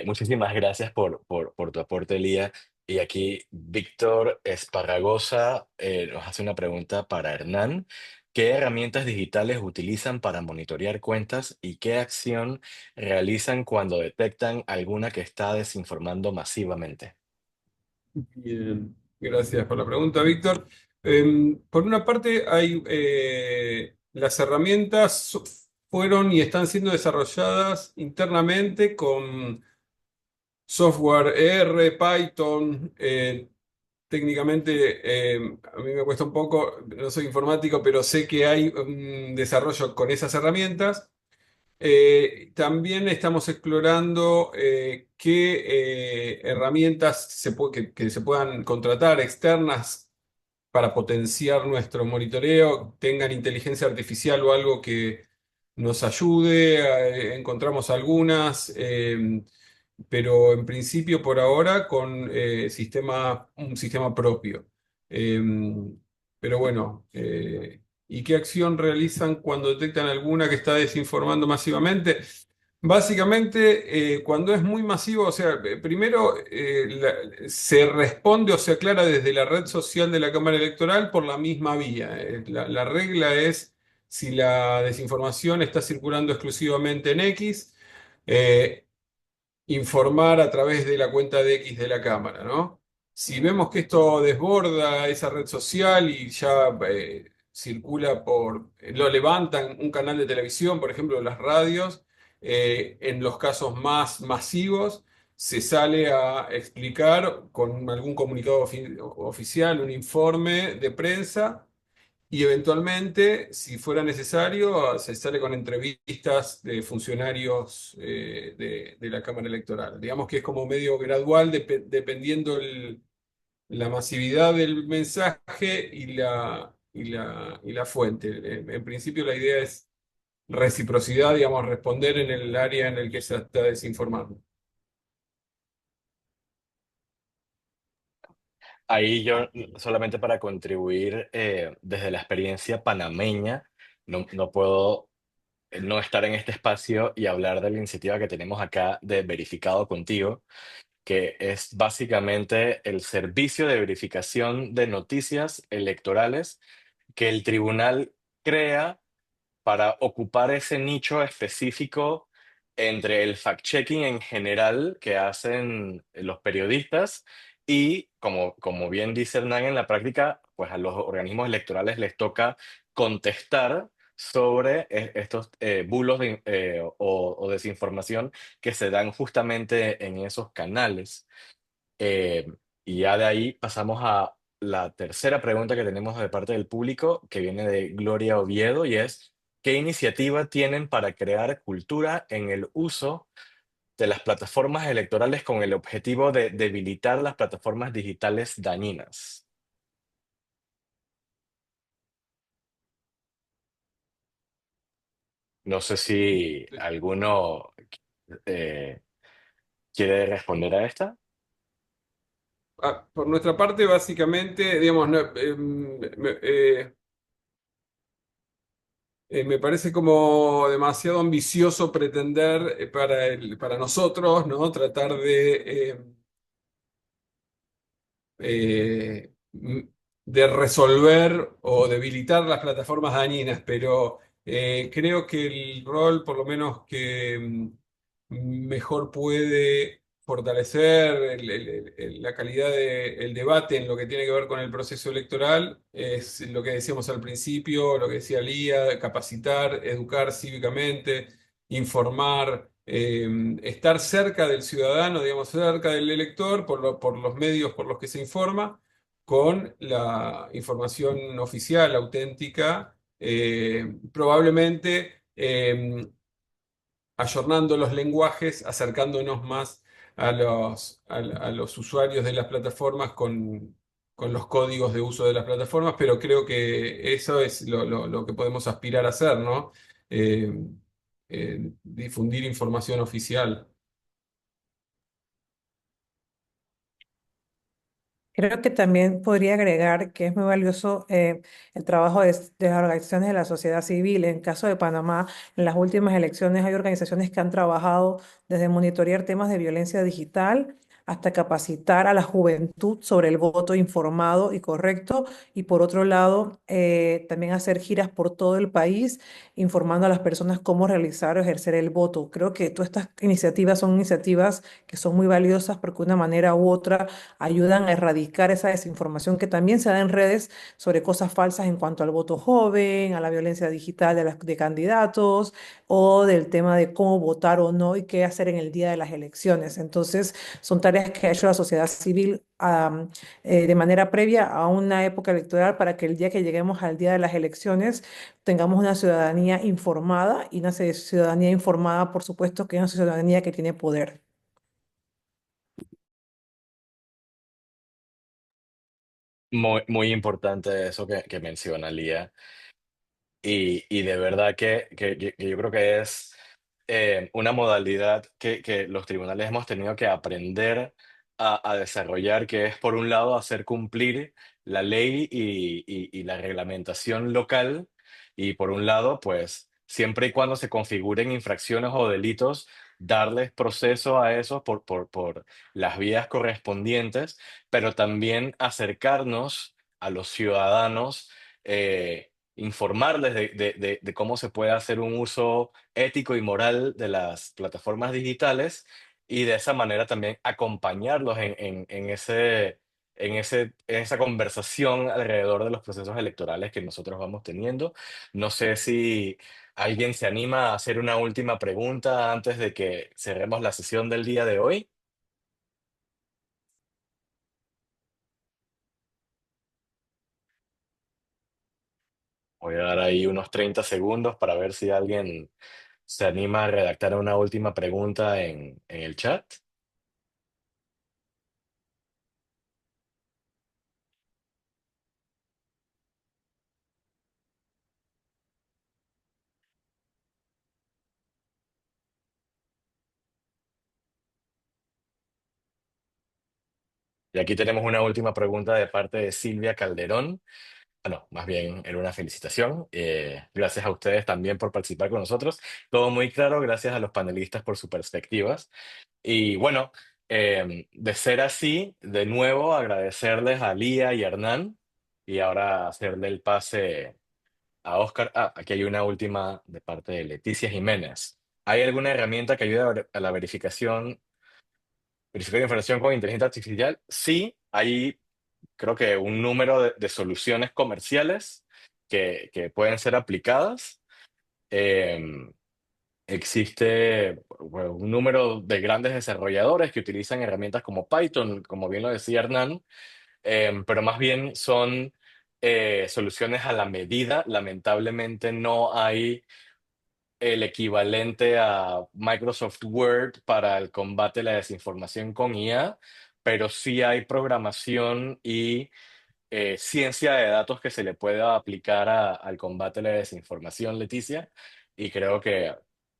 Muchísimas gracias por tu aporte, Lía. Y aquí Víctor Esparragosa nos hace una pregunta para Hernán. ¿Qué herramientas digitales utilizan para monitorear cuentas y qué acción realizan cuando detectan alguna que está desinformando masivamente? Bien, gracias por la pregunta, Víctor. Por una parte, las herramientas fueron y están siendo desarrolladas internamente con software R, Python. Técnicamente, a mí me cuesta un poco, no soy informático, pero sé que hay un desarrollo con esas herramientas. También estamos explorando qué herramientas que se puedan contratar externas para potenciar nuestro monitoreo, tengan inteligencia artificial o algo que nos ayude. Encontramos algunas, pero en principio por ahora con un sistema propio. Eh, pero bueno. ¿Y qué acción realizan cuando detectan alguna que está desinformando masivamente? Básicamente, cuando es muy masivo, o sea, primero se responde o se aclara desde la red social de la Cámara Electoral por la misma vía. La regla es si la desinformación está circulando exclusivamente en X, eh, informar a través de la cuenta de X de la Cámara, ¿no? Si vemos que esto desborda esa red social y ya circula lo levantan un canal de televisión, por ejemplo, las radios, en los casos más masivos, se sale a explicar con algún comunicado oficial, un informe de prensa y eventualmente, si fuera necesario, se sale con entrevistas de funcionarios de la Cámara Electoral. Digamos que es como medio gradual, dependiendo la masividad del mensaje y la fuente. En principio, la idea es reciprocidad, digamos, responder en el área en el que se está desinformando. Ahí yo, solamente para contribuir desde la experiencia panameña, no puedo no estar en este espacio y hablar de la iniciativa que tenemos acá de Verificado Contigo, que es básicamente el servicio de verificación de noticias electorales que el tribunal crea para ocupar ese nicho específico entre el fact-checking en general que hacen los periodistas y, como bien dice Hernán, en la práctica, pues a los organismos electorales les toca contestar sobre estos bulos o desinformación que se dan justamente en esos canales. Eh, y ya de ahí pasamos a la tercera pregunta que tenemos de parte del público, que viene de Gloria Oviedo, y es, ¿qué iniciativa tienen para crear cultura en el uso de las plataformas electorales con el objetivo de debilitar las plataformas digitales dañinas? No sé si alguno eh, quiere responder a esta. Por nuestra parte, básicamente, digamos, no, me parece como demasiado ambicioso pretender para nosotros, ¿no? Tratar eh, m- de resolver o debilitar las plataformas dañinas, pero creo que el rol, por lo menos que mejor puede fortalecer la calidad del debate en lo que tiene que ver con el proceso electoral, es lo que decíamos al principio, lo que decía Lía, capacitar, educar cívicamente, informar. estar cerca del ciudadano, digamos, cerca del elector, por los medios por los que se informa, con la información oficial, auténtica, probablemente ayornando los lenguajes, acercándonos más a los usuarios de las plataformas con los códigos de uso de las plataformas, pero creo que eso es lo que podemos aspirar a hacer, ¿no? Eh, Difundir información oficial. Creo que también podría agregar que es muy valioso el trabajo de las organizaciones de la sociedad civil. En caso de Panamá, en las últimas elecciones hay organizaciones que han trabajado desde monitorear temas de violencia digital hasta capacitar a la juventud sobre el voto informado y correcto. Y por otro lado, también hacer giras por todo el país informando a las personas cómo realizar o ejercer el voto. Creo que todas estas iniciativas son iniciativas que son muy valiosas porque de una manera u otra ayudan a erradicar esa desinformación que también se da en redes sobre cosas falsas en cuanto al voto joven, a la violencia digital de candidatos o del tema de cómo votar o no y qué hacer en el día de las elecciones. Entonces, son tareas que ha hecho la sociedad civil de manera previa a una época electoral para que el día que lleguemos al día de las elecciones tengamos una ciudadanía informada y una ciudadanía informada, por supuesto, que es una ciudadanía que tiene poder. Muy importante eso que menciona Lía. Y de verdad que yo creo que es una modalidad que los tribunales hemos tenido que aprender a desarrollar, que es, por un lado, hacer cumplir la ley y la reglamentación local, y por un lado, pues, siempre y cuando se configuren infracciones o delitos, darles proceso a esos por las vías correspondientes, pero también acercarnos a los ciudadanos. Informarles de cómo se puede hacer un uso ético y moral de las plataformas digitales, y de esa manera también acompañarlos en esa conversación alrededor de los procesos electorales que nosotros vamos teniendo. No sé si alguien se anima a hacer una última pregunta antes de que cerremos la sesión del día de hoy. Voy a dar ahí unos 30 segundos para ver si alguien se anima a redactar una última pregunta en el chat. Y aquí tenemos una última pregunta de parte de Silvia Calderón. Bueno, más bien era una felicitación. Gracias a ustedes también por participar con nosotros. Todo muy claro, gracias a los panelistas por sus perspectivas. Y bueno, de ser así, de nuevo agradecerles a Lía y a Hernán, y ahora hacerle el pase a Oscar. Aquí hay una última de parte de Leticia Jiménez. ¿Hay alguna herramienta que ayude a la verificar información con inteligencia artificial? Sí, hay, creo que, un número de soluciones comerciales que pueden ser aplicadas. Eh, Existe, bueno, un número de grandes desarrolladores que utilizan herramientas como Python, como bien lo decía Hernán, pero más bien son soluciones a la medida. Lamentablemente no hay el equivalente a Microsoft Word para el combate a la desinformación con IA, pero sí hay programación y ciencia de datos que se le pueda aplicar al combate a la desinformación, Leticia, y creo que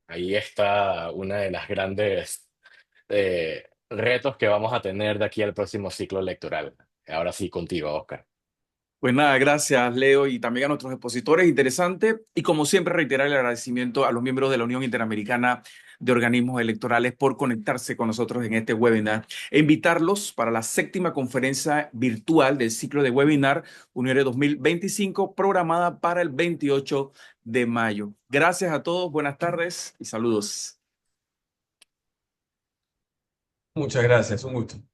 ahí está una de las grandes retos que vamos a tener de aquí al próximo ciclo electoral. Ahora sí, contigo, Oscar. Pues nada, gracias Leo y también a nuestros expositores, interesante. Y como siempre, reiterar el agradecimiento a los miembros de la Unión Interamericana de Organismos Electorales por conectarse con nosotros en este webinar e invitarlos para la séptima conferencia virtual del ciclo de webinar Uniore 2025, programada para el 28 de mayo. Gracias a todos, buenas tardes y saludos. Muchas gracias, un gusto.